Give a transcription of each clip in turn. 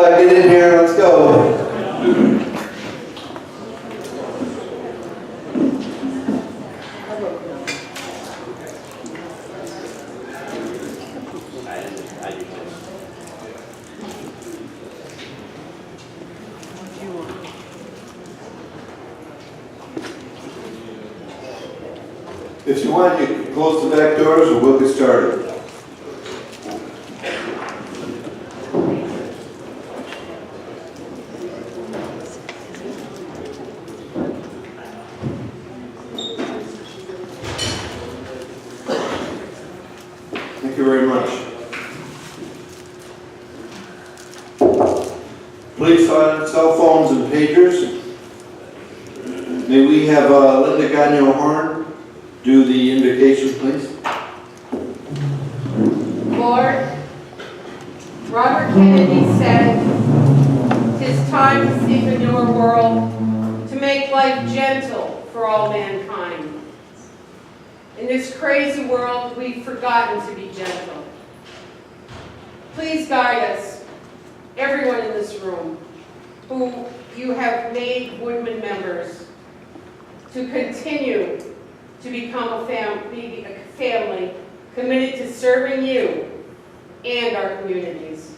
get in here, let's go. If you want, you can close the back doors or we'll get started. Thank you very much. Please silence cell phones and pagers. May we have Linda Gagnon-Horn do the invocation, please. Lord, Robert Kennedy said, "'Tis time to seek a newer world, to make life gentle for all mankind." In this crazy world, we've forgotten to be gentle. Please guide us, everyone in this room, who you have made Woodman members, to continue to become be a family committed to serving you and our communities.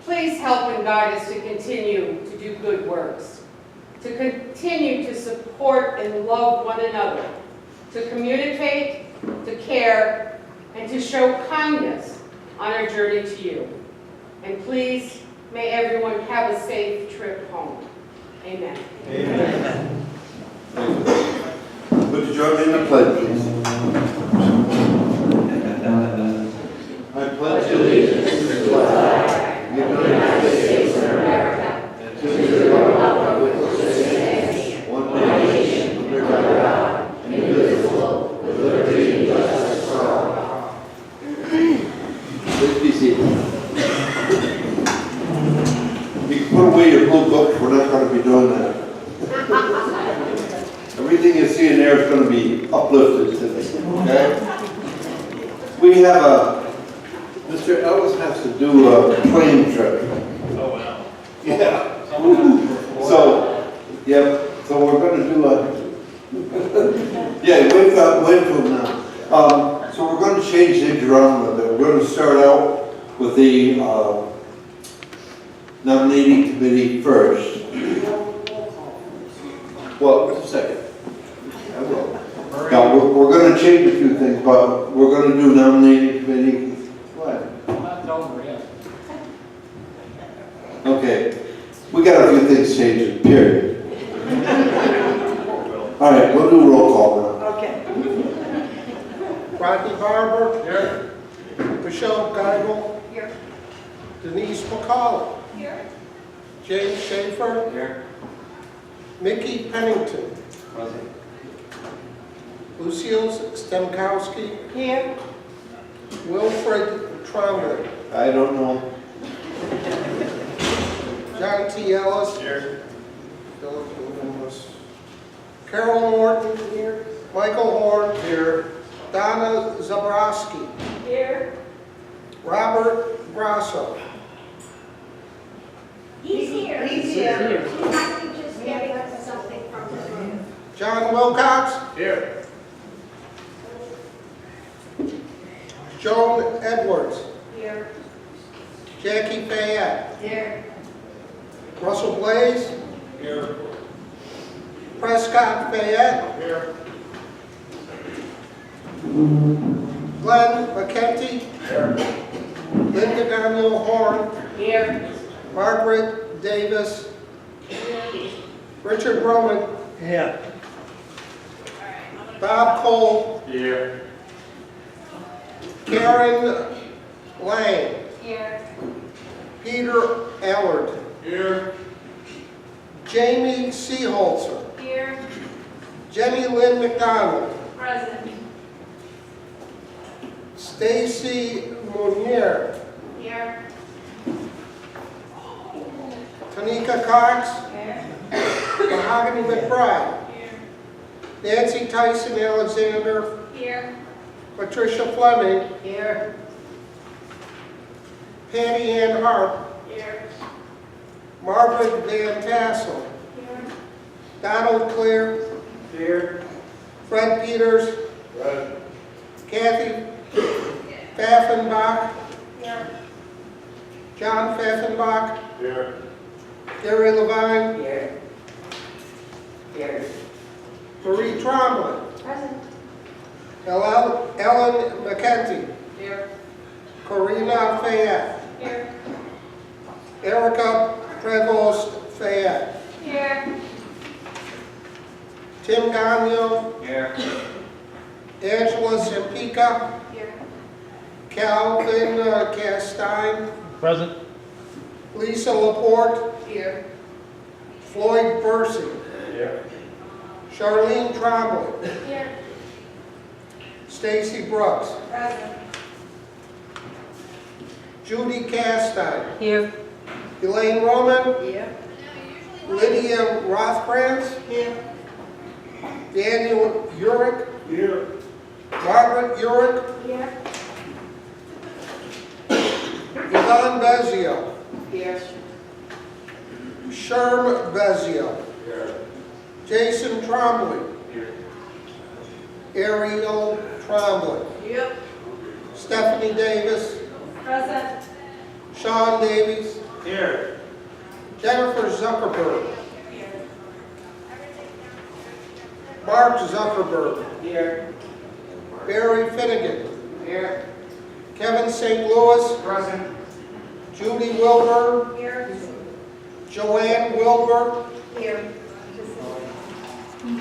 Please help and guide us to continue to do good works, to continue to support and love one another, to communicate, to care, and to show kindness on our journey to you. And please, may everyone have a safe trip home. Amen. Amen. Would you join me in the pledge, please? I pledge allegiance to the flag of the United States of America and to the republic which stands one nation under God, indivisible, with liberty and justice for all. Please be seated. You can put away your blue book. We're not going to be doing that. Everything you see in there is going to be uplifted today, okay? We have Mr. Ellis has to do a plane trip. Oh, wow. Yeah. So, yeah, so we're going to do yeah, wait for him now. So we're going to change things around a little bit. We're going to start out with the nominating committee first. Well, just a second. I will. Now, we're going to change a few things, but we're going to do nominating committee. What? I'm not telling her yet. Okay. We got a few things changing, period. All right, we'll do roll call now. Okay. Rodney Barber. Here. Michelle Geigel. Here. Denise McCollum. Here. James Schaefer. Here. Mickey Pennington. Present. Lucille Stemkowski. Here. Wilfred Trombley. I don't know. John T. Ellis. Here. Carol Morton. Here. Michael Horn. Here. Donna Zabrowski. Here. Robert Grasso. He's here. He's here. He might be just getting us something from the room. John Wilcox. Here. Joan Edwards. Here. Jackie Fayette. Here. Russell Blaze. Here. Prescott Fayette. Here. Glenn McKenty. Here. Linda Garneau Horn. Here. Margaret Davis. Richard Roman. Here. Bob Cole. Here. Karen Lang. Here. Peter Allard. Here. Jamie Seeholzer. Here. Jenny Lynn McDonald. Present. Stacy Munier. Here. Tanika Cox. Here. Mahogany McBride. Here. Nancy Tyson Alexander. Here. Patricia Fleming. Here. Patty Ann Harp. Here. Margaret Van Tassel. Here. Donald Clear. Here. Fred Peters. Present. Kathy Pfaffenbach. Here. John Pfaffenbach. Here. Gary Levine. Here. Here. Marie Trombley. Present. Ellen McKenty. Here. Corina Fayette. Here. Erica Prevost Fayette. Here. Tim Gagnon. Here. Angela Sempica. Here. Calvin Castine. Present. Lisa Laporte. Here. Floyd Bursey. Here. Charlene Trombley. Here. Stacy Brooks. Present. Judy Castine. Here. Elaine Roman. Here. Lydia Rothbrantz. Here. Daniel Urick. Here. Margaret Urick. Here. Yvonne Bezio. Here. Sherm Bezio. Here. Jason Trombley. Here. Ariel Trombley. Yep. Stephanie Davis. Present. Sean Davies. Here. Jennifer Zuckerberg. Here. Mark Zuckerberg. Here. Barry Finnegan. Here. Kevin St. Louis. Present. Judy Wilbur. Here. Joanne Wilbur. Here.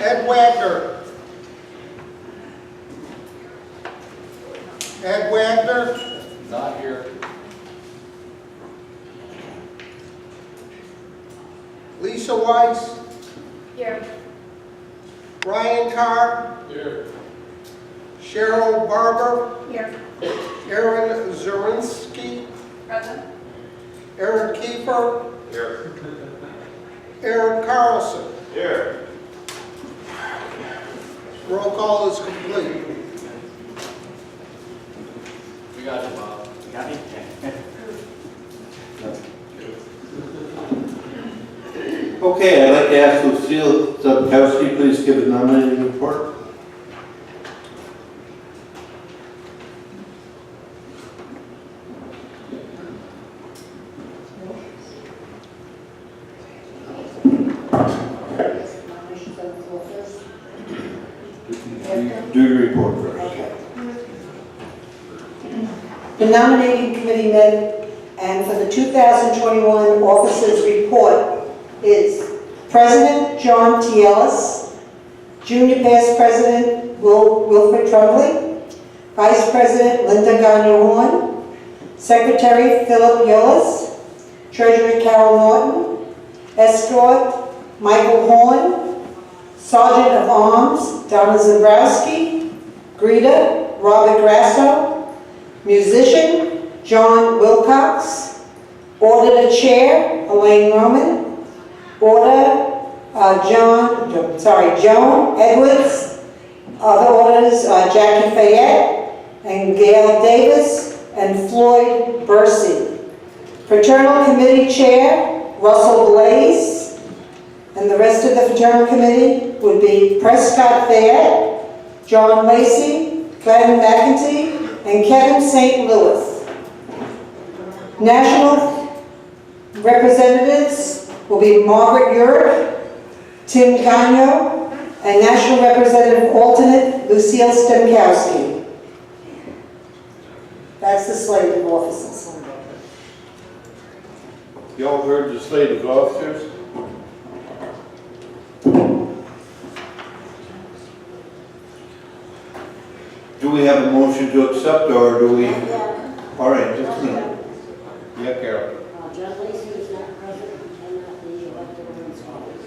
Ed Wagner. Ed Wagner. Not here. Lisa Weiss. Here. Ryan Carr. Here. Cheryl Barber. Here. Aaron Zurinsky. Present. Aaron Kiefer. Here. Aaron Carlson. Here. Roll call is complete. We got it, Bob. Got it? Okay, I'd like to ask Lucille Zabkowski, please give a nominating report. Do your report first. The nominating committee met, and for the 2021 officers' report is President John T. Ellis, Junior Past President Wilfred Tremblay, Vice President Linda Gagnon-Horn, Secretary Philip Yolis, Treasurer Carol Norton, Escort Michael Horn, Sergeant of Arms Donna Zabrowski, Greeter Robert Grasso, Musician John Wilcox, Auditor Chair Elaine Roman, Joan Edwards, other auditors Jackie Fayette and Gail Davis and Floyd Bursey. Fraternal Committee Chair Russell Blaze, and the rest of the Fraternal Committee would be Prescott Fayette, John Lacey, Glenn McEntee, and Kevin St. Louis. National representatives will be Margaret Urick, Tim Gagnon, and National Representative Alternate Lucille Stemkowski. That's the slate of officers. You all heard the slate of officers? Do we have a motion to accept, or do we? All right, just a minute. Yeah, Carol. John Lacey is not present and cannot be elected in his office.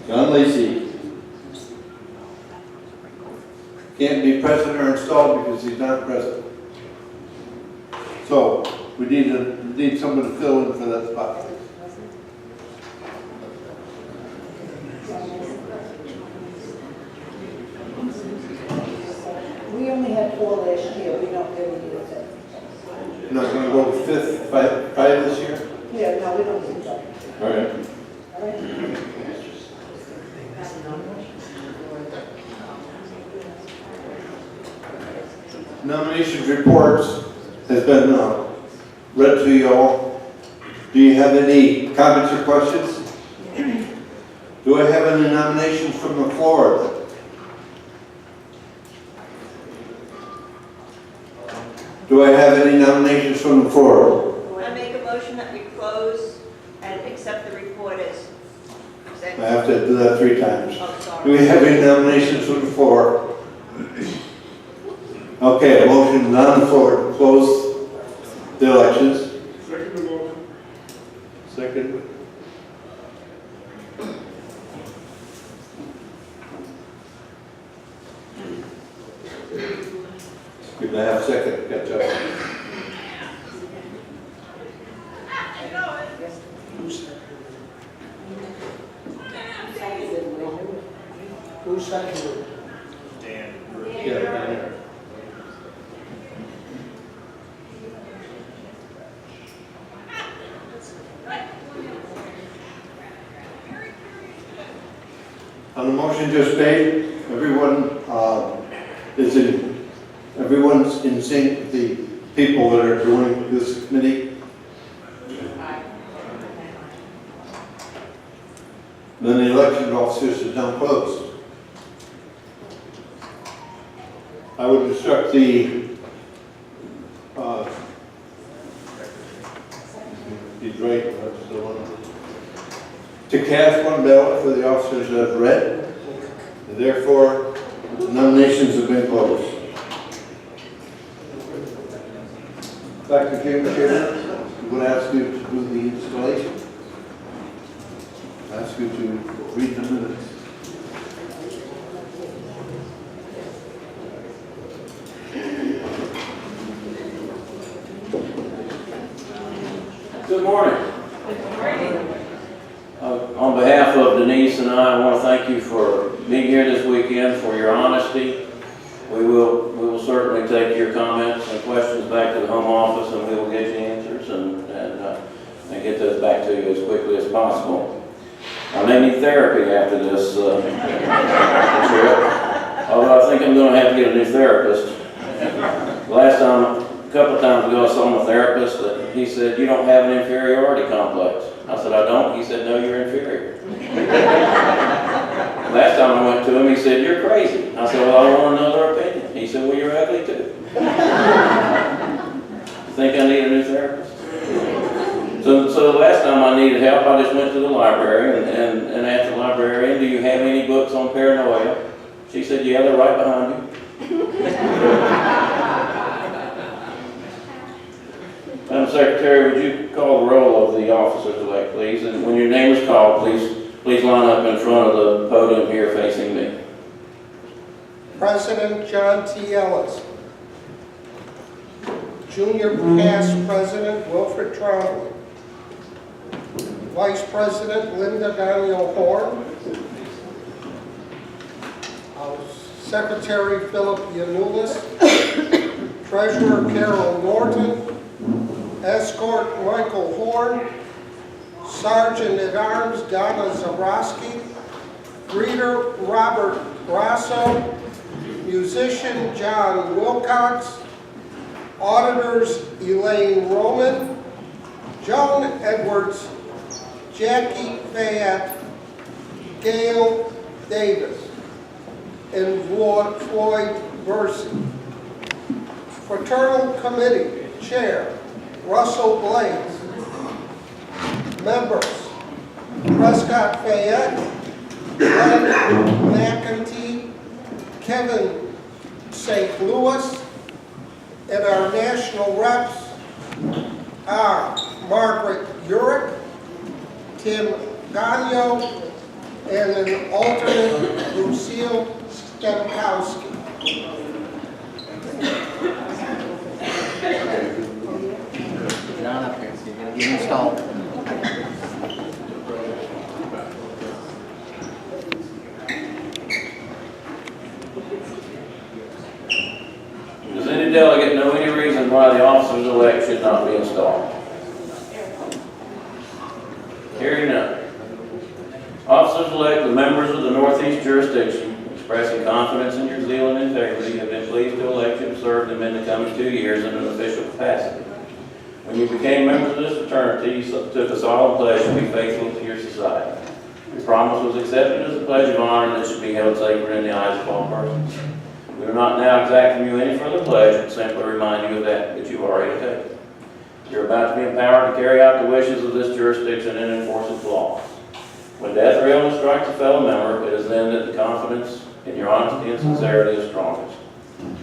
John Lacey can't be present or installed because he's not present. So we need someone to fill in for that spot. 4 last year, we don't really need it. You're not gonna go fifth, five this year? Yeah, no, we don't need that. All right. All right. Nomination reports has been read to you all. Do you have any comments or questions? Do I have any nominations from the floor? Do I have any nominations from the floor? I make a motion that we close and accept the report as I presented. have to do that 3 times. Oh, Do sorry. we have any nominations from the floor? Okay, a motion is on the floor to close the elections. Second motion. Second. Good to have second, catch up. Who's second? Yeah. On the motion just made, everyone's in sync with the people that are doing this committee. Then the election officers is now closed. I would instruct the to cast one ballot for the officers as read. Therefore, nominations have been closed. Back to Jim Chairman, I would ask you to do the installation. Ask you to read the minutes. Good morning. On behalf of Denise and I want to thank you for being here this weekend, for your honesty. We will certainly take your comments and questions back to the home office, and we will get you answers and get those back to you as quickly as possible. I may need therapy after this trip, although I think I'm going to have to get a new therapist. A couple of times ago I saw my therapist, and he said, "You don't have an inferiority complex." I said, "I don't." He said, "No, you're inferior." Last time I went to him, he said, "You're crazy." I said, "Well, I want another opinion." He said, "Well, you're ugly too." Think I need a new therapist? So the last time I needed help, I just went to the library and asked the librarian, "Do you have any books on paranoia?" She said, "Yeah, they're right behind you." Madam Secretary, would you call the roll of the officers-elect, please? And when your name is called, please line up in front of the podium here facing me. President John T. Ellis. Junior Past President Wilfred Trombley. Vice President Linda Daniel Horn. Secretary Philip Yanulis. Treasurer Carol Norton. Escort Michael Horn. Sergeant at Arms Donna Zabrowski. Greeter Robert Grasso. Musician John Wilcox. Auditors Elaine Roman. Joan Edwards. Jackie Fayette. Gail Davis. And Floyd Bursey. Fraternal Committee Chair Russell Blaze. Members Prescott Fayette, Glenn McEntee, Kevin St. Louis, and our national reps are Margaret Urich, Tim Gagno, and an alternate Lucille Stemkowski. Get on up here, so you're gonna get installed. reason why the officers-elect should not be installed? Hearing none. Officers-elect, the members of the Northeast jurisdiction, expressing confidence in your zeal and integrity, have been pleased to elect you to serve them in the coming 2 years in an official capacity. When you became members of this fraternity, you took a solemn pledge to be faithful to your society. Your promise was accepted as a pledge of honor that should be held sacred in the eyes of all persons. We are not now exacting you any further pledge, but simply remind you of that which you've already taken. You're about to be empowered to carry out the wishes of this jurisdiction and enforce its laws. When death or illness strikes a fellow member, it is then that the confidence in your honesty and sincerity is strongest.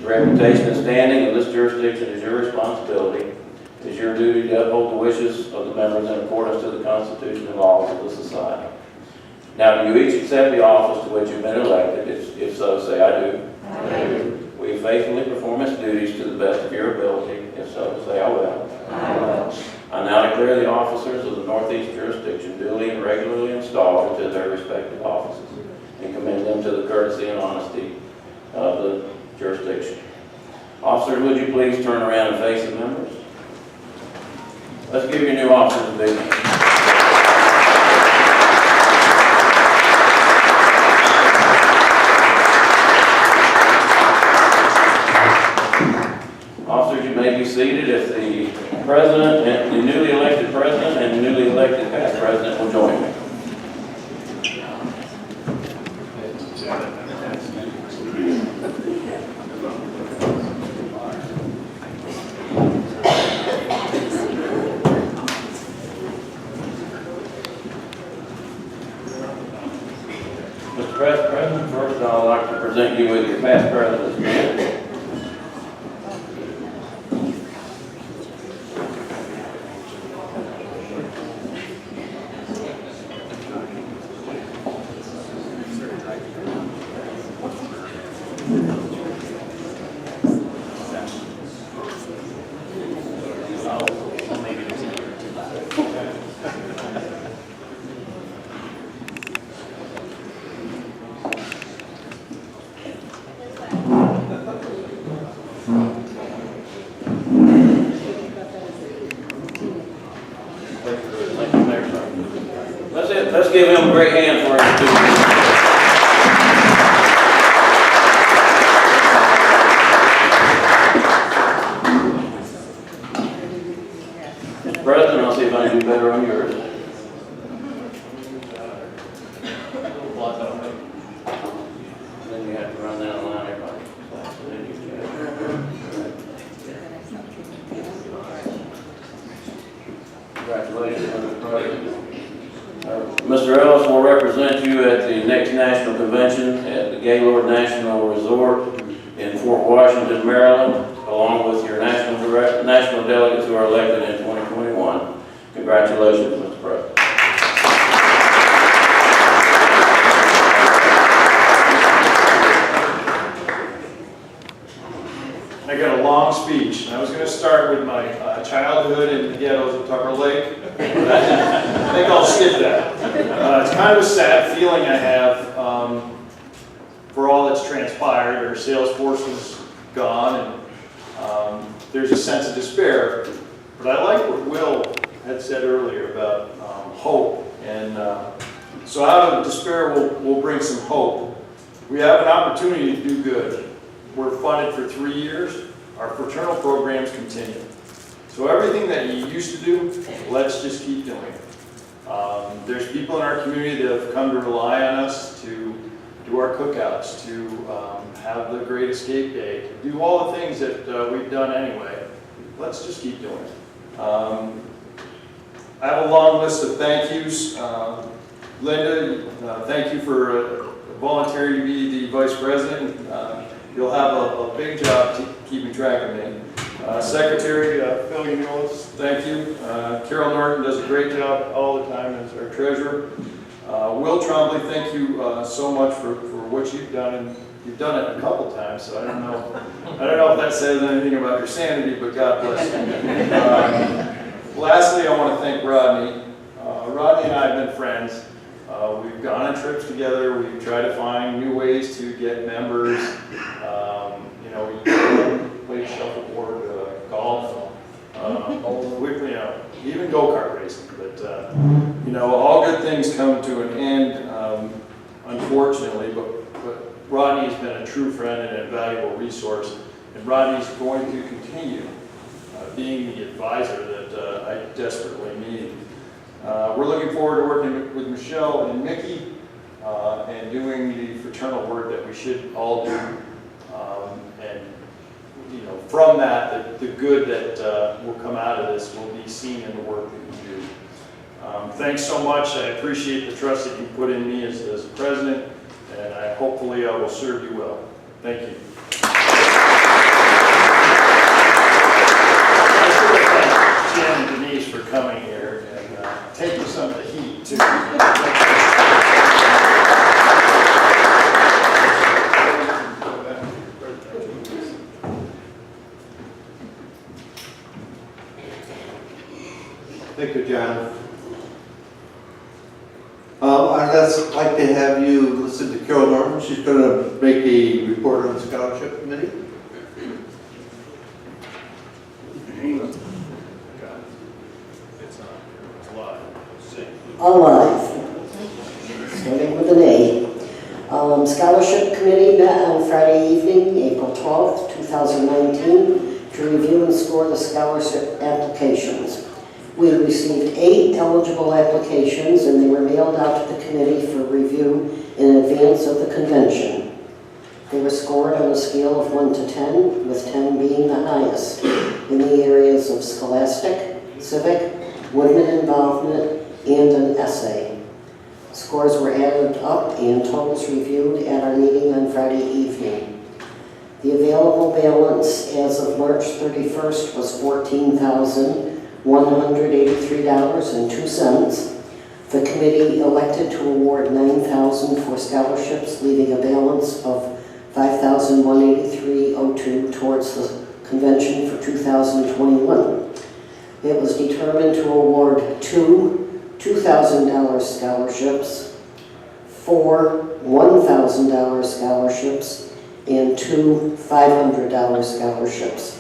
The reputation and standing of this jurisdiction is your responsibility. It is your duty to uphold the wishes of the members in accordance to the Constitution and laws of the society. Now, do you each accept the office to which you've been elected? If so, say, I do. I do. Will you faithfully perform its duties to the best of your ability? If so, say, I will. I will. I now declare the officers of the Northeast jurisdiction duly and regularly installed into their respective offices and commend them to the courtesy and honesty of the jurisdiction. Officers, would you please turn around and face the members? Let's give your new officers a big hand. Officers, you may be seated if the president, and the newly elected president and the newly elected past president will join me. Mr. President, first I'd like to present you with your past president's gift. Let's give him a great hand for his duty. Mr. President, I'll see if I can do better on yours. Then you have to run down the line, everybody. Congratulations, Mr. President. Mr. Ellis will represent you at the next national convention at the Gaylord National Resort in Fort Washington, Maryland, along with your national delegates who are elected in 2021. Congratulations, Mr. President. I got a long speech, and I was going to start with my childhood in the ghettos of Tucker Lake, but I think I'll skip that. It's kind of a sad feeling I have for all that's transpired. Our sales force is gone, and there's a sense of despair. But I like what Will had said earlier about hope, and so out of despair we'll bring some hope. We have an opportunity to do good. We're funded for 3 years. Our fraternal programs continue. So everything that you used to do, let's just keep doing it. There's people in our community that have come to rely on us to do our cookouts, to have the Great Escape Day, to do all the things that we've done anyway. Let's just keep doing it. I have a long list of thank yous. Linda, thank you for volunteering to be the vice president. You'll have a big job keeping track of me. Secretary Phil Unulis, thank you. Carol Norton does a great job all the time as our treasurer. Will Trombley, thank you so much for what you've done, and you've done it a couple times, so I don't know if that says anything about your sanity, but God bless you. Lastly, I want to thank Rodney. Rodney and I have been friends. We've gone on trips together. We've tried to find new ways to get members. We played shuffleboard, golf, even go-kart racing. But, you know, all good things come to an end, unfortunately, but Rodney has been a true friend and an invaluable resource, and Rodney's going to continue being the advisor that I desperately need. We're looking forward to working with Michelle and Mickey and doing the fraternal work that we should all do. And you know, from that, the good that will come out of this will be seen in the work that we do. Thanks so much. I appreciate the trust that you put in me as president, and hopefully I will serve you well. Thank you. I should have thanked Jen and Denise for coming here and taking some of the heat too. Thank you, John. I'd like to have you listen to Carol Norton. She's going to make a report on the scholarship committee. Alive. Starting with an A. Scholarship Committee met on Friday evening, April 12th, 2019, to review and score the scholarship applications. We received 8 eligible applications, and they were mailed out to the committee for review in advance of the convention. They were scored on a scale of 1 to 10, with 10 being the highest, in the areas of scholastic, civic, woodman involvement, and an essay. Scores were added up and totals reviewed at our meeting on Friday evening. The available balance as of March 31st was $14,183.02. The committee elected to award $9,000 for scholarships, leaving a balance of $5,183.02 towards the convention for 2021. It was determined to award 2 $2,000 scholarships, 4 $1,000 scholarships, and 2 $500 scholarships.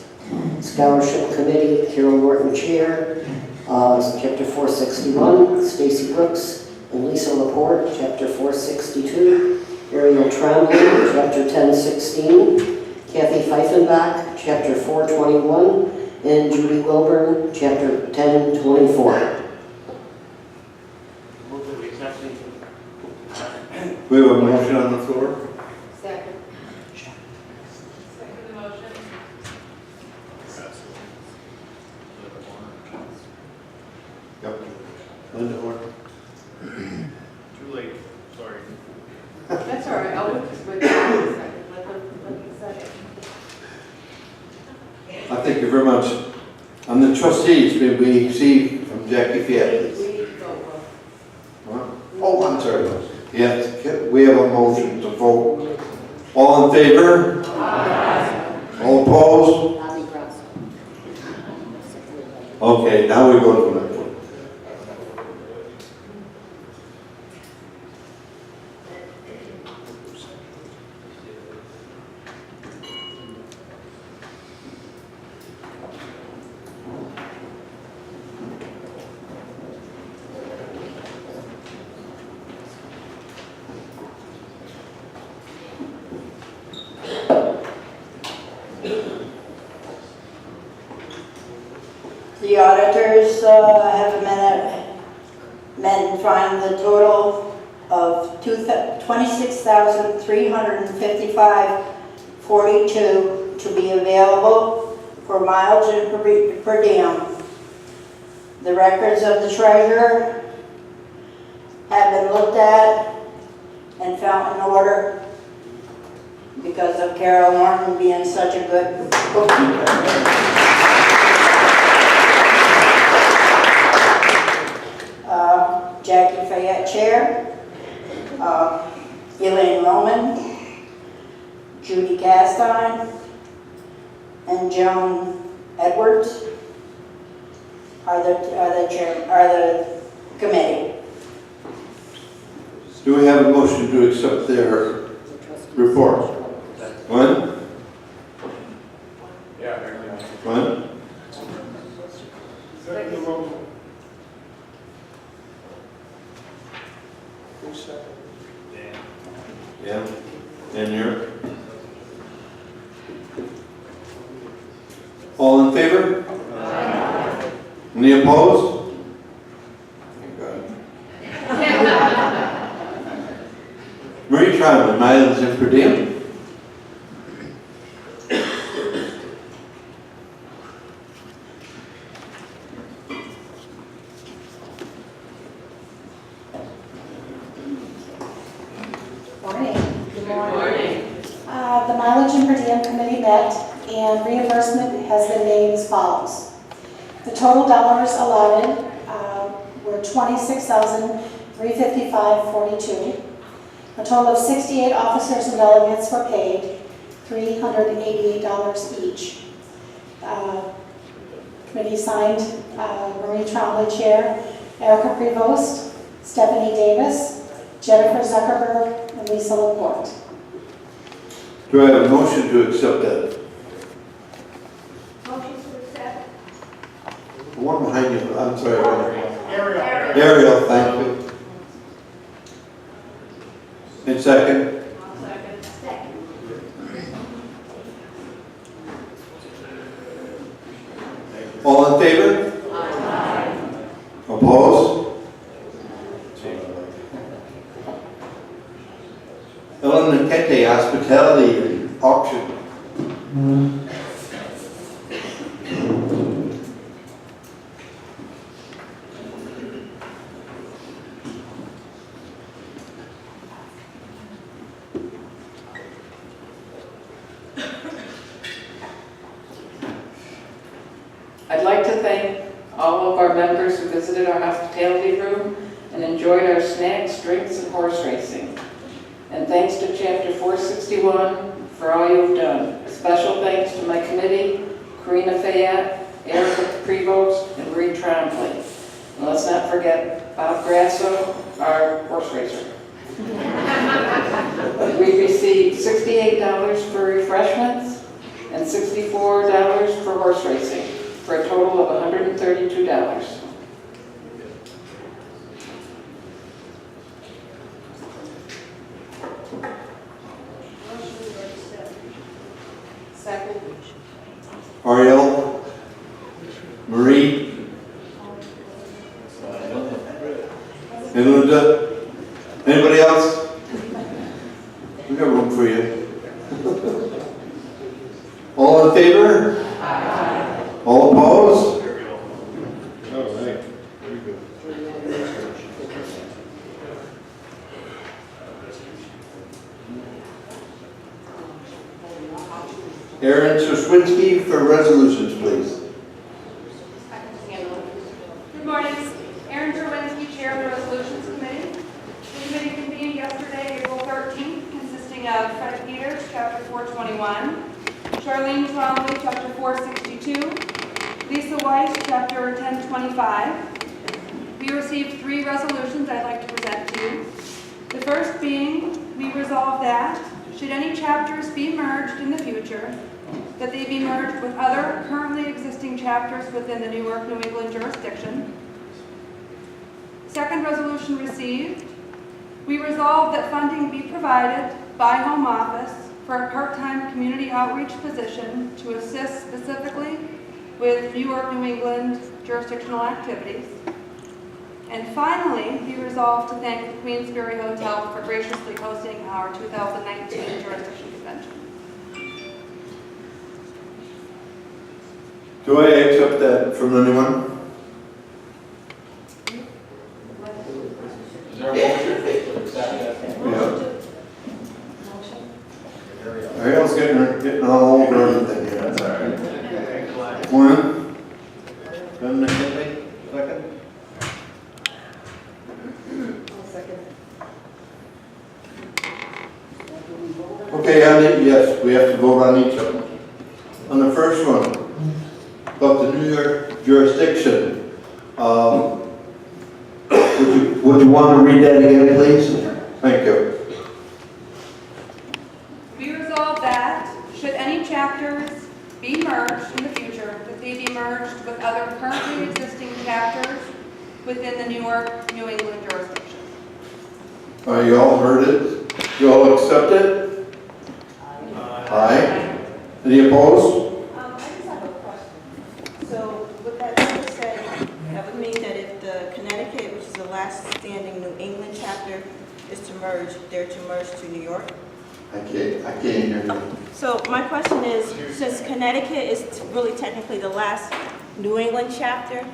Scholarship Committee, Carol Norton Chair, Chapter 461, Stacy Brooks and Lisa Laporte, Chapter 462, Ariel Trombley, Chapter 1016, Kathy Pfeifenbach, Chapter 421, and Judy Wilburn, Chapter 1024. We have a motion on the floor. Second. Second motion. Yep. Linda Horn. Too late, sorry. That's all right, I'll wait a second. Let them second. I thank you very much. On the trustees, may we see from Jackie Fiat? We need to vote. Huh? Oh, I'm sorry. Yes, we have a motion to vote. All in favor? Aye. All opposed? Bobby Grosso. Okay, now we go to the next one. The auditors have met and found the total of $26,355.42 to be available for mileage and per diem. The records of the treasurer have been looked at and found in order because of Carol Norton being such a good bookkeeper. Jackie Fayette Chair, Elaine Roman, Judy Castine, and Joan Edwards are the committee. Do we have a motion to accept their report? One? Yeah. One? Second motion. Yeah, and you're? All in favor? Any opposed? Thank God. Marie Troutman, mileage and per diem. Morning. Good Morning. The mileage and per diem committee met and reimbursement has been made as follows. The total dollars allotted were $26,355.42. A total of 68 officers and delegates were paid, $388 each. Committee signed Marie Trombley, Chair, Erica Prevost, Stephanie Davis, Jennifer Zuckerberg, and Lisa Laporte. Do I have a motion to accept that? Motion to accept. The one behind you, I'm sorry. Ariel. Ariel, thank you. And second? Second. All in favor? Opposed? Ellen Nkete Hospitality Auction. I'd like to thank all of our members who visited our hospitality room and enjoyed our snacks, drinks, and horse racing. And thanks to Chapter 461 for all you've done. A special thanks to my committee, Karina Fayette, Erica Prevost, and Marie Trombley. And let's not forget Bob Grasso, our horse racer. We received $68 for refreshments and $64 for horse racing, for a total of $132. Second. Ariel? Marie? And Linda? Anybody else? We got room for you. All in favor? All opposed? All right. Very good. Aaron Soswinski for resolutions, please. Good morning. Aaron Derwinski, Chair of the Resolutions Committee. The committee convened yesterday, April 13th, consisting of Fred Peters, Chapter 421, Charlene Trombley, Chapter 462, Lisa Weiss, Chapter 1025. We received 3 resolutions I'd like to present to you. The first being, we resolve that, should any chapters be merged in the future, that they be merged with other currently existing chapters within the Newark, New England jurisdiction. Second resolution received, we resolve that funding be provided by Home Office for a part-time community outreach position to assist specifically with New York, New England jurisdictional activities. And finally, we resolve to thank the Queensberry Hotel for graciously hosting our 2019 jurisdiction convention. Do I accept that from anyone? Is there a motion to accept that? Yeah. Ariel's getting all over everything here. That's all right. One. Ellen Nkete, second. Okay, yes, we have to vote on each of them. On the first one, about the New York jurisdiction, would you want to read that again, please? Thank you. We resolve that, should any chapters be merged in the future, that they be merged with other currently existing chapters within the New York, New England jurisdiction. You all heard it. You all accept it? Aye. Any opposed? I just have a question. So with that being said, that would mean that if the Connecticut, which is the last standing New England chapter, is to merge, they're to merge to New York? I can't hear you. So my question is, since Connecticut is really technically the last New England chapter,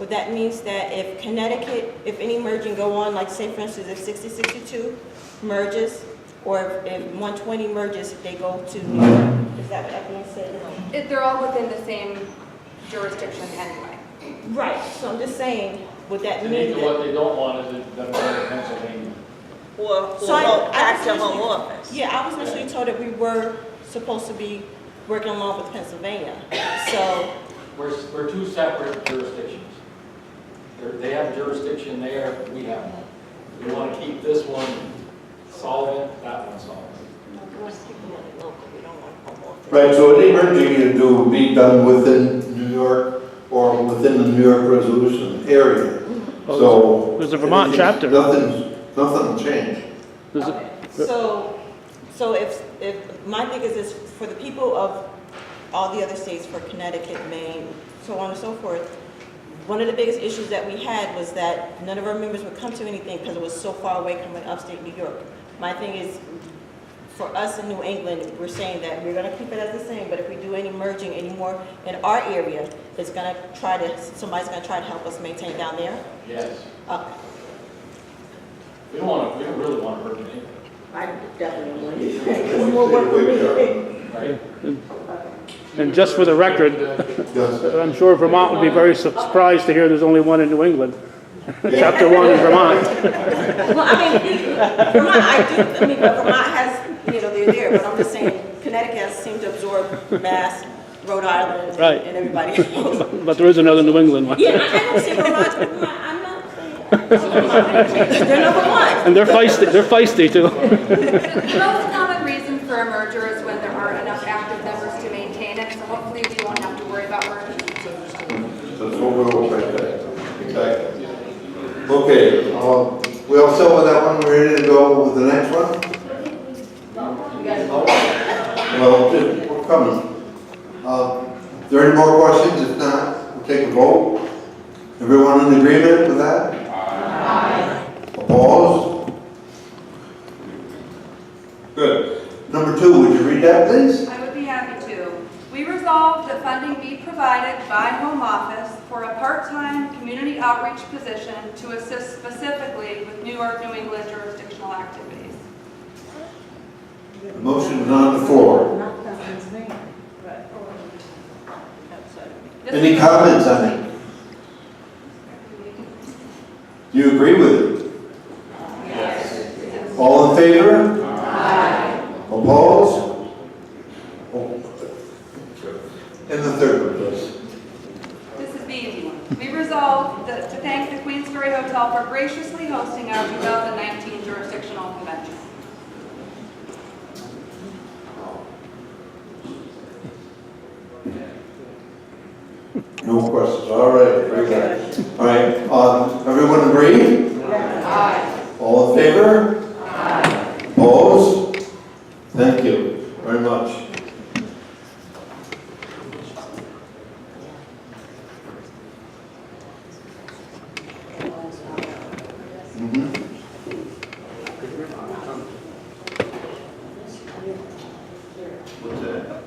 would that means that if Connecticut, if any merging go on, like say for instance, if 6062 merges, or if 120 merges, they go to New York? Is that what that being said? They're all within the same jurisdiction anyway. Right, so I'm just saying, would that And mean even what that? they don't want is them going to Pennsylvania. So back to was home initially- office. Yeah, I was initially told that we were supposed to be working along with Pennsylvania. So, We're two separate jurisdictions. They have jurisdiction there, we have one. We want to keep this one solvent, that one solvent. Right, so any merging you do will be done within New York or within the New York resolution area. So. There's a Vermont chapter. Nothing will change. so if my thing is this, for the people of all the other states, for Connecticut, Maine, so on and so forth, one of the biggest issues that we had was that none of our members would come to anything because it was so far away from upstate New York. My thing is, for us in New England, we're saying that we're going to keep it as the same, but if we do any merging anymore in our area, it's going to somebody's going to try to help us maintain down there? Yes. Okay. We don't really want to hurt anything. I definitely want you. It's more work for me. Right? And just for the record, I'm sure Vermont would be very surprised to hear there's only one in New England. Chapter 1 in Vermont. Well, I mean, Vermont, but Vermont has, they're there, but I'm just saying, Connecticut has seemed to absorb Mass, Rhode Island, Right. and everybody else. But there is another New England one. Yeah, I don't see Vermont, I'm not saying, they're number one. And they're feisty too. The most common reason for a merger is when there aren't enough active members to maintain it, so hopefully we won't have to worry about merging. So that's what we're hoping for. Exactly. Okay, we all set with that one, ready to go with the next one? Well, we're coming. Is there any more questions? If not, we'll take a vote. Everyone in agreement with that? Aye. Opposed? Good. Number 2, would you read that, please? I would be happy to. We resolve that funding be provided by Home Office for a part-time community outreach position to assist specifically with New York, New England jurisdictional activities. The motion is on the floor. Any comments on it? Do you agree with it? Yes. All in favor? Aye. Opposed? And the third one, please. This is the easy one. We resolve to thank the Queensbury Hotel for graciously hosting our 2019 jurisdictional convention. No questions. All right. Very good. All right. Everyone agree? Aye. All in favor? Aye. Opposed? Thank you very much. What's that?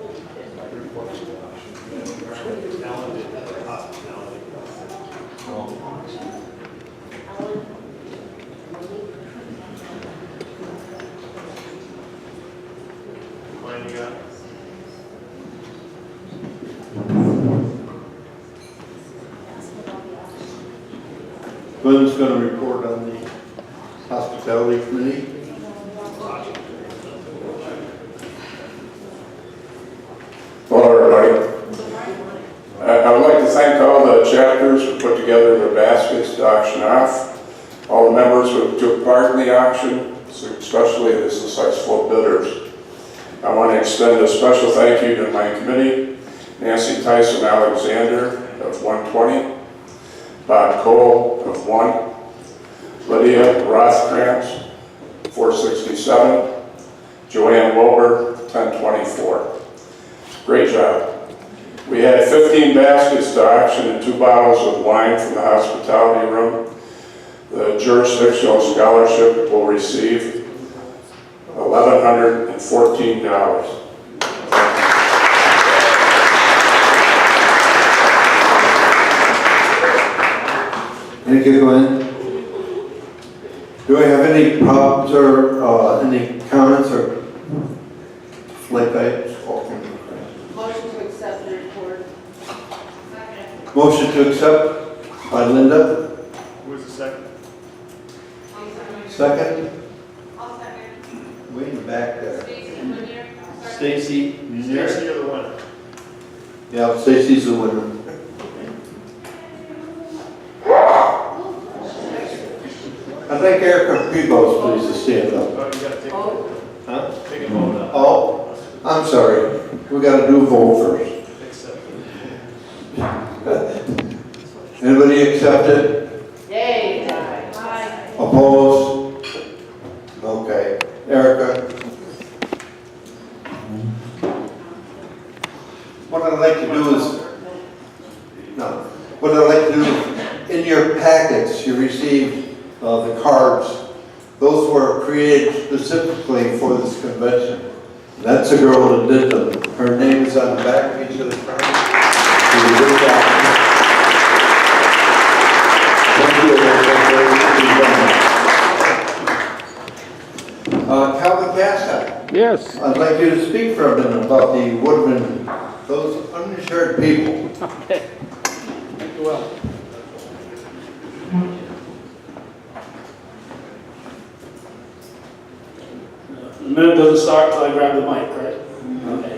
Glenn's going to report on the hospitality committee. Hello, everybody. I would like to thank all the chapters who put together their baskets to auction off, all the members who took part in the auction, especially the successful bidders. I want to extend a special thank you to my committee, Nancy Tyson Alexander of 120, Bob Cole of 1, Lydia Rothkrantz, 467, Danny Wilbur, 1024. Great job. We had 15 baskets to auction and 2 bottles of wine from the hospitality room. The jurisdictional scholarship will receive $1,114. Thank you, Glenn. Do I have any problems or any comments or like I spoken? Motion to accept the report. Motion to accept by Linda. Who was the second? Second? I'll second. Way in the back there. Stacy Lanier. Stacy. Stacy, you're the winner. Yeah, Stacy's the winner. I'd like Erica Prebos, please, to stand up. Oh, you gotta take a vote. Huh? Take a vote now. Oh, I'm sorry. We gotta do a vote first. Anybody accept it? Yay. Opposed? Okay. Erica? What I'd like to do is, what I'd like to do, in your packets, you received the cards. Those were created specifically for this convention. And that's the girl that did them. Her name is on the back of each of the cards. Calvin Cassa. Yes. I'd like you to speak for a minute about the Woodman, those uninsured people. Okay. Thank you well. The minute doesn't start until I grab the mic, right? Okay.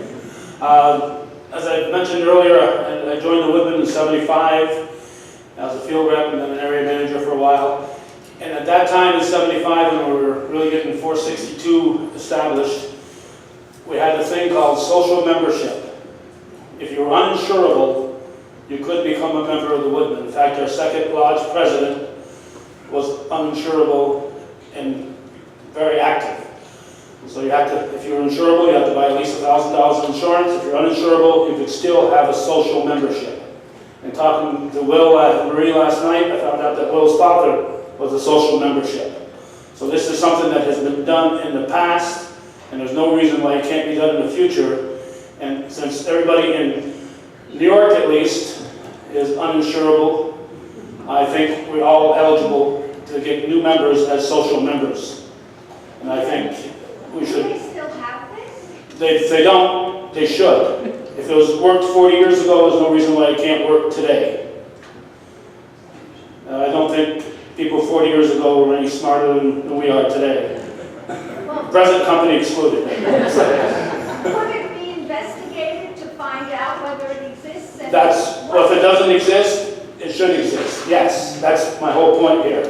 As I mentioned earlier, I joined the Woodman in '75 as a field rep and then an area manager for a while. And at that time in '75, when we were really getting 462 established, we had a thing called social membership. If you were uninsurable, you could become a member of the Woodman. In fact, our second lodge president was uninsurable and very active. So you have to, if you're insurable, you have to buy at least $1,000 of insurance. If you're uninsurable, you could still have a social membership. And talking to Will and Marie last night, I found out that Will's father was a social membership. So this is something that has been done in the past, and there's no reason why it can't be done in the future. And since everybody in New York, at least, is uninsurable, I think we're all eligible to get new members as social members. And I think we should. Do they still have this? If they don't, they should. If it was worked 40 years ago, there's no reason why it can't work today. I don't think people 40 years ago were any smarter than we are today. Present company excluded. Could it be investigated to find out whether it exists? And Well, if it doesn't exist, it should exist. Yes, that's my whole point here.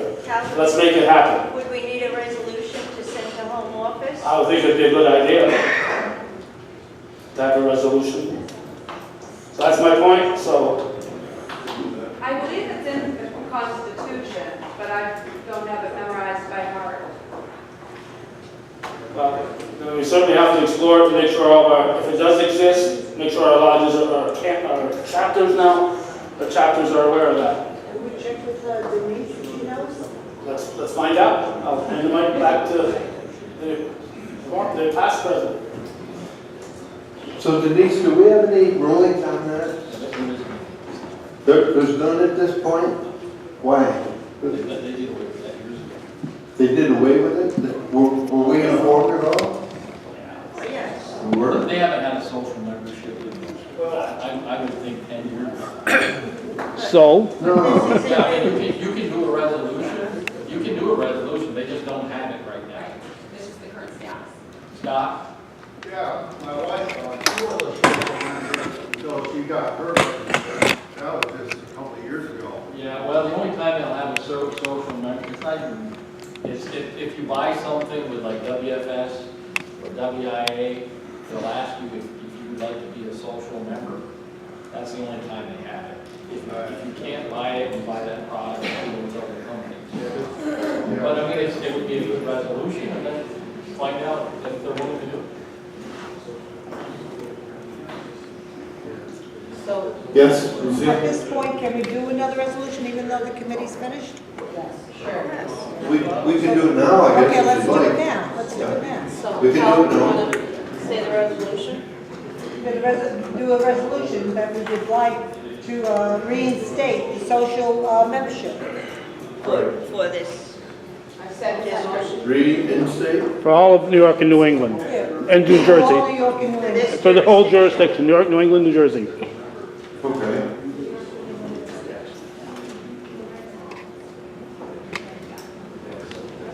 Let's make it happen. Would we need a resolution to send to home office? I would think it'd be a good idea to have a resolution. So that's my point. So I believe it's in the Constitution, but I don't have it memorized by heart. we certainly have to explore it to make sure all of our, if it does exist, make sure our lodges are chapters now. The chapters are aware of that. Can we check with Denise if she knows? Let's find out. I'll hand the mic back to the past president. So Denise, do we have any rulings on that? There's none at this point? Why? They did away with it? Were we informed at all? Yes. We were? They haven't had a social membership in, I would think 10 years. So? No. Yeah, I mean, you can do a resolution. You can do a resolution, they just don't have it right now. This is the current status. Scott? Yeah, my wife, she got hurt. That was just a couple of years ago. Yeah, well, the only time they'll have a social member, it's not even, it's if you buy something with like WFS or WIA, they'll ask you if you would like to be a social member. That's the only time they have it. If you can't buy it and buy that product through those other companies. But I mean, it would be a good resolution and then find out if they're willing to do it. Yes, At Lucy? this point, can we do another resolution even though the committee's finished? We can do it now, I Okay, guess, let's if do you'd it like. now, let's do it now. So We can how do it do you now. want to say the resolution? Do a resolution that we would like to reinstate the social membership. For this. I said this motion. Reinstate? For all of New York and New England, and New All Jersey. New York and New England. For the whole jurisdiction, New York, New England, New Jersey. Okay.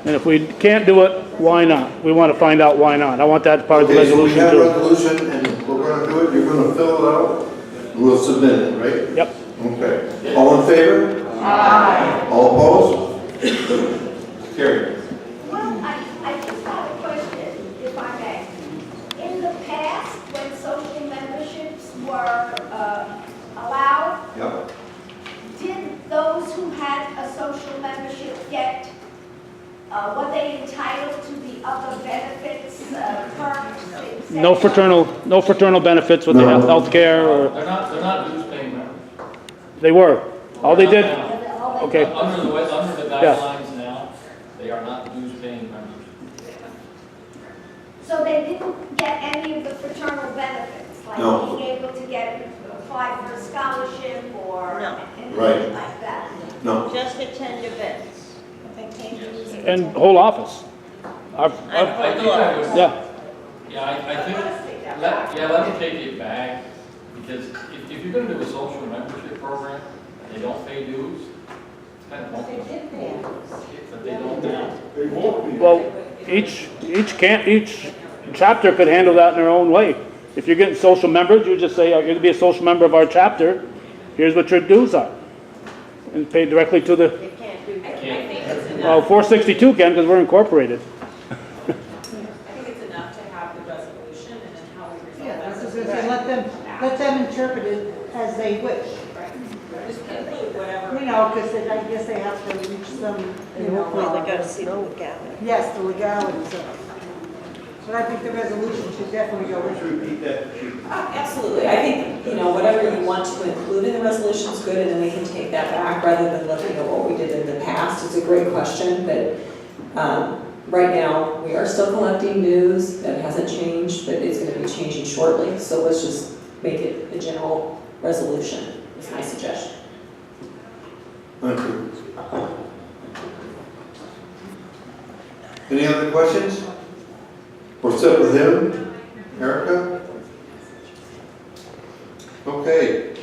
And if we can't do it, why not? We want to find out why not. I want that part of the Okay, so we resolution have a too. resolution, and we're gonna do it, you're gonna fill it out, and we'll submit it, right? Yep. Okay. All in favor? Aye. All opposed? Carried. Well, I just have a question, if I may. In the past, when social memberships were allowed, Yep. did those who had a social membership get, were they entitled to the other benefits, perks, things? No fraternal benefits with the No. health care or, They're not dues paying members. they were. All they did, Now. okay. Under the Yeah. guidelines now, they are not dues paying members. So they didn't get any of the fraternal benefits, like No. being able to apply for a scholarship or No. Right. anything like that? No. Just attend events. And whole office. I think I would. Yeah. Yeah, I think, let me take it back, because if you're gonna do a social membership program, and they don't pay dues, it's kind of pointless. But they don't now. Well, each chapter could handle that in their own way. If you're getting social members, you just say, you're gonna be a social member of our chapter, here's what your dues are. And pay directly to the, They can't do that. I think it's well, enough. 462 can, because we're incorporated. I think it's enough to have the resolution and then how we resolve Yeah, that. that's what I say, let them interpret it as they wish. Just include whatever. You know, because I guess they have to reach some, you know. Hopefully they gotta see the legality. Yes, the legalities of it. But I think the resolution should definitely go with it. Repeat that. Absolutely. I think, whatever you want to include in the resolution is good, and then we can take that back rather than looking at what we did in the past. It's a great question, but right now, we are still collecting dues. That hasn't changed, but it's going to be changing shortly. So let's just make it a general resolution, is my suggestion. Thank you. Any other questions? We're set with him? Erica? Okay.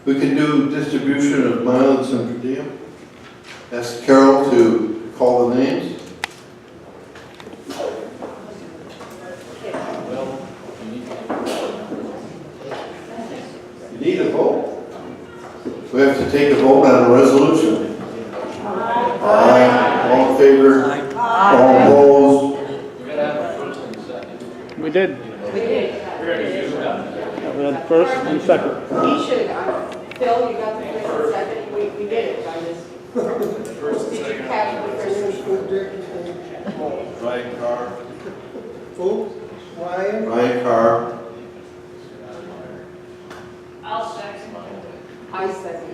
We can do distribution of mileage and per diem. Ask Carol to call the names. Well, you need You need a vote. We have to take a vote on a resolution. Aye. All in favor? All opposed? We're gonna have a first and a second. We did. We're gonna do that. We had first and second. He should have, Phil, you got the first and second, we did it, I just. Did you catch the first? Ryan Carr. Who? Ryan? Ryan Carr. I'll second. I second.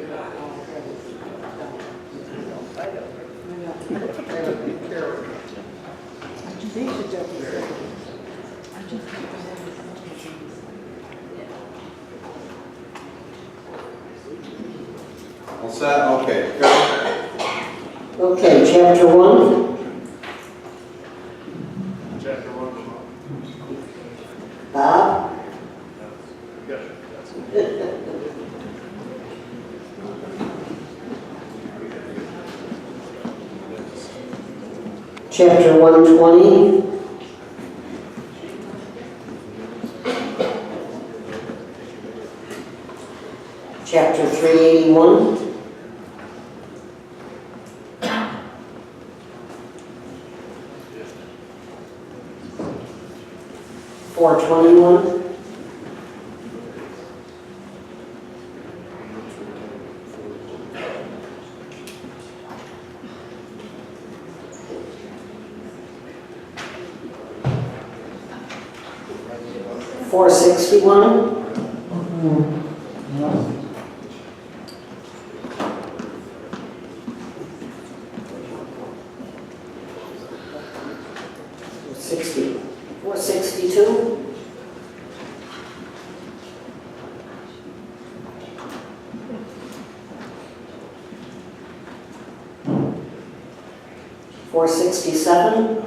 Carol. They should definitely. All set? Okay. Carol? Okay, chapter 1. Chapter 1. Bob? Chapter 120. Chapter 381. $421. $461. $462. $467.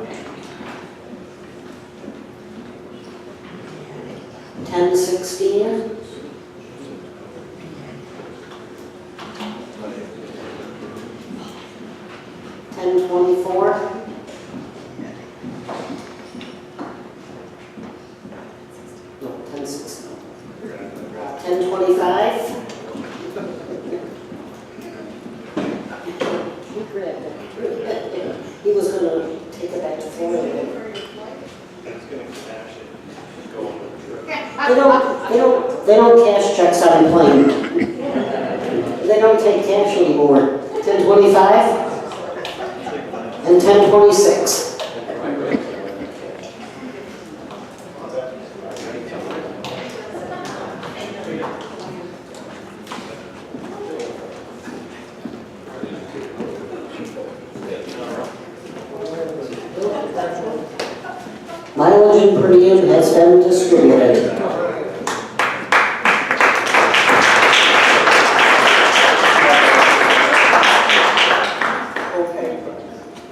1016. 1024. 1025. He was going to take it back to Florida. They don't cash checks on a plane. They don't take cash anymore. 1025 and 1026. Mileage and per diem has been distributed.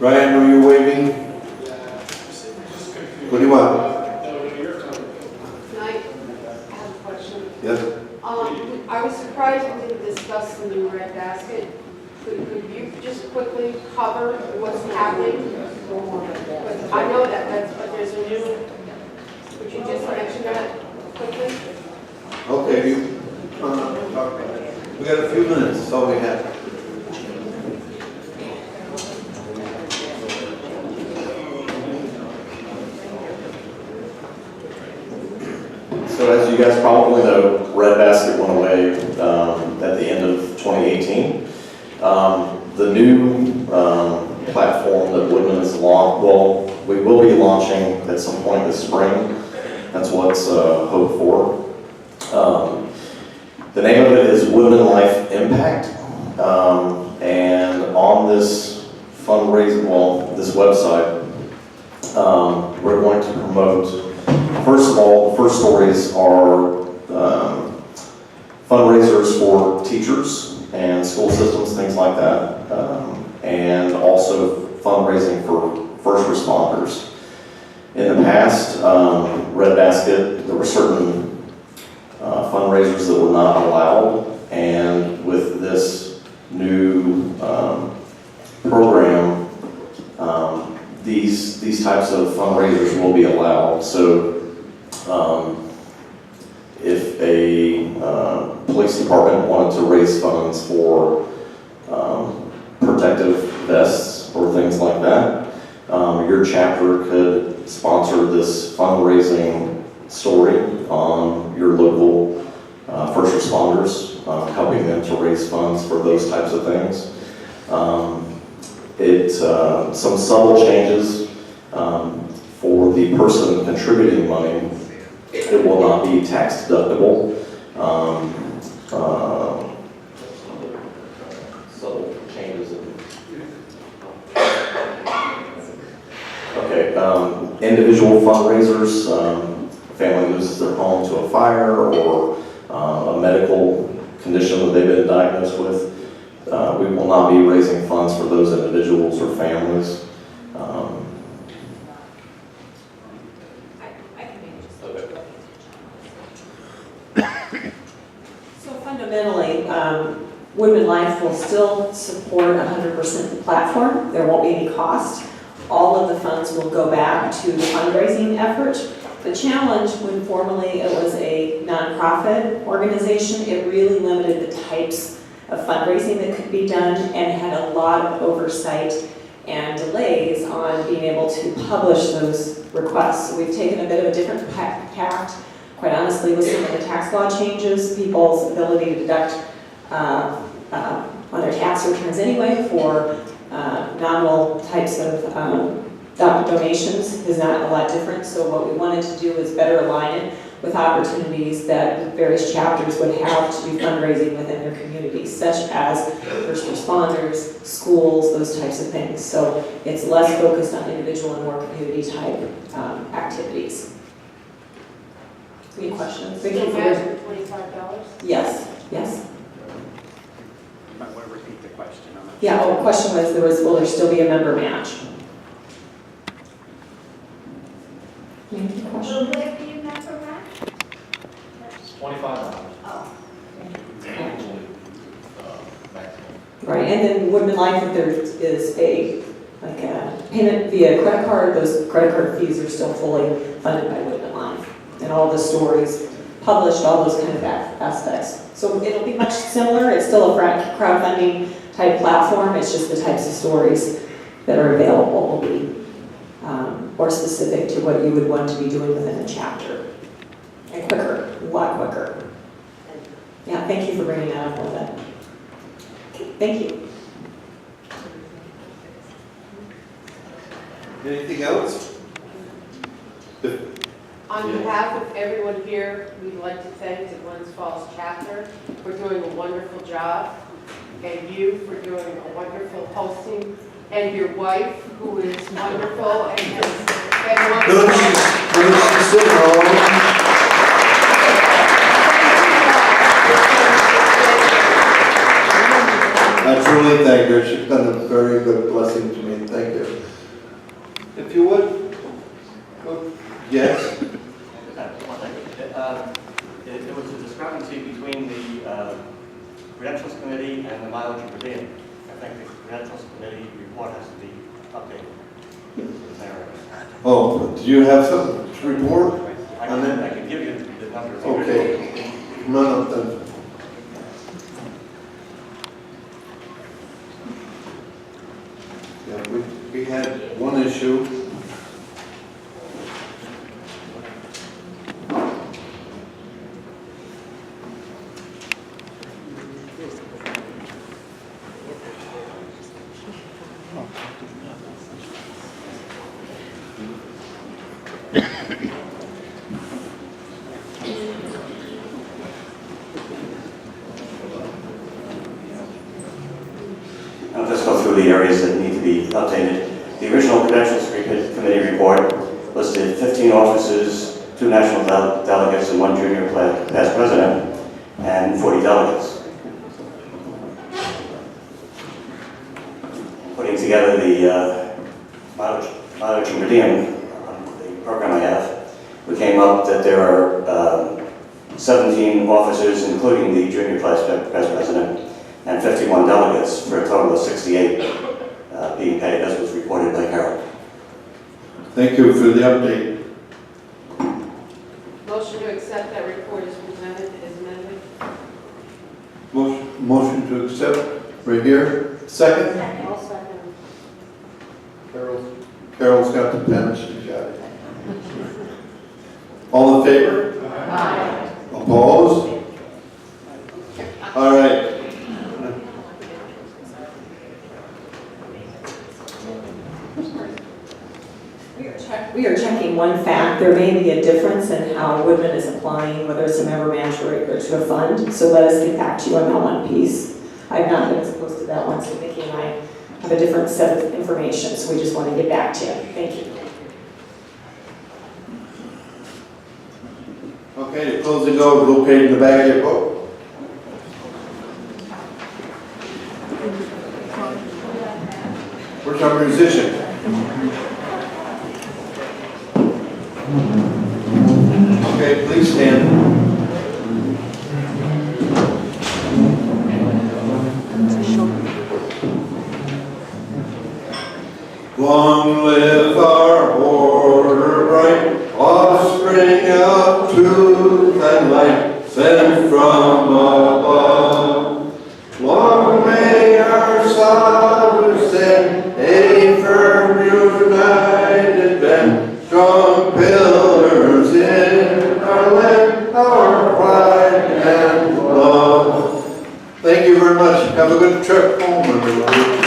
Ryan, were you waving? What do you want? Can I have a question? Yes? I was surprised we didn't discuss the new red basket. Could you just quickly cover what's happening? I know but there's a new, would you just mention that quickly? Okay, we got a few minutes, that's all we have. So as you guys probably know, Red Basket went away at the end of 2018. The new platform that Woodman is we will be launching at some point this spring. That's what's hoped for. The name of it is Woodman Life Impact. And on this fundraising, this website, we're going to promote. First of all, the first stories are fundraisers for teachers and school systems, things like that, and also fundraising for first responders. In the past, Red Basket, there were certain fundraisers that were not allowed, and with this new program, these types of fundraisers will be allowed. So if a police department wanted to raise funds for protective vests or things like that, your chapter could sponsor this fundraising story on your local first responders, helping them to raise funds for those types of things. Some subtle changes for the person contributing money. It will not be tax deductible. Subtle changes. Okay, individual fundraisers, family loses their home to a fire or a medical condition that they've been diagnosed with. We will not be raising funds for those individuals or families. So fundamentally, Woodman Life will still support 100% the platform. There won't be any cost. All of the funds will go back to the fundraising effort. The challenge, when formerly it was a nonprofit organization, it really limited the types of fundraising that could be done and had a lot of oversight and delays on being able to publish those requests. So we've taken a bit of a different tact. Quite honestly, with some of the tax law changes, people's ability to deduct on their tax returns anyway for nominal types of donations is not a lot different. So what we wanted to do is better align it with opportunities that various chapters would have to do fundraising within their communities, such as first responders, schools, those types of things. So it's less focused on individual and more community type activities. Any questions? Thank you for $25? Yes, yes. You might want to repeat the question. Yeah, the question was, will there still be a member match? Any question? Will there be a member match? $25. Oh. Right, and then Woodman Life, if there is a payment via credit card, those credit card fees are still fully funded by Woodman Life. And all the stories published, all those kind of aspects. So it'll be much similar. It's still a crowdfunding type platform. It's just the types of stories that are available will be more specific to what you would want to be doing within a chapter. And quicker, a lot quicker. Yeah, thank you for bringing that up a little bit. Okay, thank you. Anything else? On behalf of everyone here, we'd like to thank the Glens Falls chapter for doing a wonderful job, and you for doing a wonderful hosting, and your wife, who is wonderful and has been I truly thank her. She's been a very good blessing to me. Thank you. If you would. Yes. There was a discrepancy between the Credentials Committee and the mileage per diem. I think the Credentials Committee report has to be updated. Oh, do you have something to report I on that? can give you the numbers. Okay. No, then. Yeah, we had one issue. I'll just go through the areas that need to be updated. The original Credentials Committee report listed 15 officers, 2 national delegates, and 1 junior past president, and 40 delegates. Putting together the mileage and per diem, the program I have, we came up that there are 17 officers, including the junior past president, and 51 delegates, for a total of 68 being paid, as was reported by Carol. Thank you for the update. Motion to accept that report is presented as amended. Motion to accept right here. Second? I'll second. Carol's got the pen. She's got it. All in favor? Aye. Opposed? All right. We are checking one fact. There may be a difference in how Woodman is applying, whether it's a member match or to a fund. So let us get back to you on that one piece. I've not been exposed to that one, so Vicki and I have a different set of information, so we just want to get back to you. Thank you. Okay, to close the door, located in the back of your book. Where's our musician? Okay, please stand. Long live our border bright, offspring of truth and light, sent from above. Long may our sovereign stand, a firm united band, strong pillars in our land, our pride and love. Thank you very much. Have a good trip home, everybody.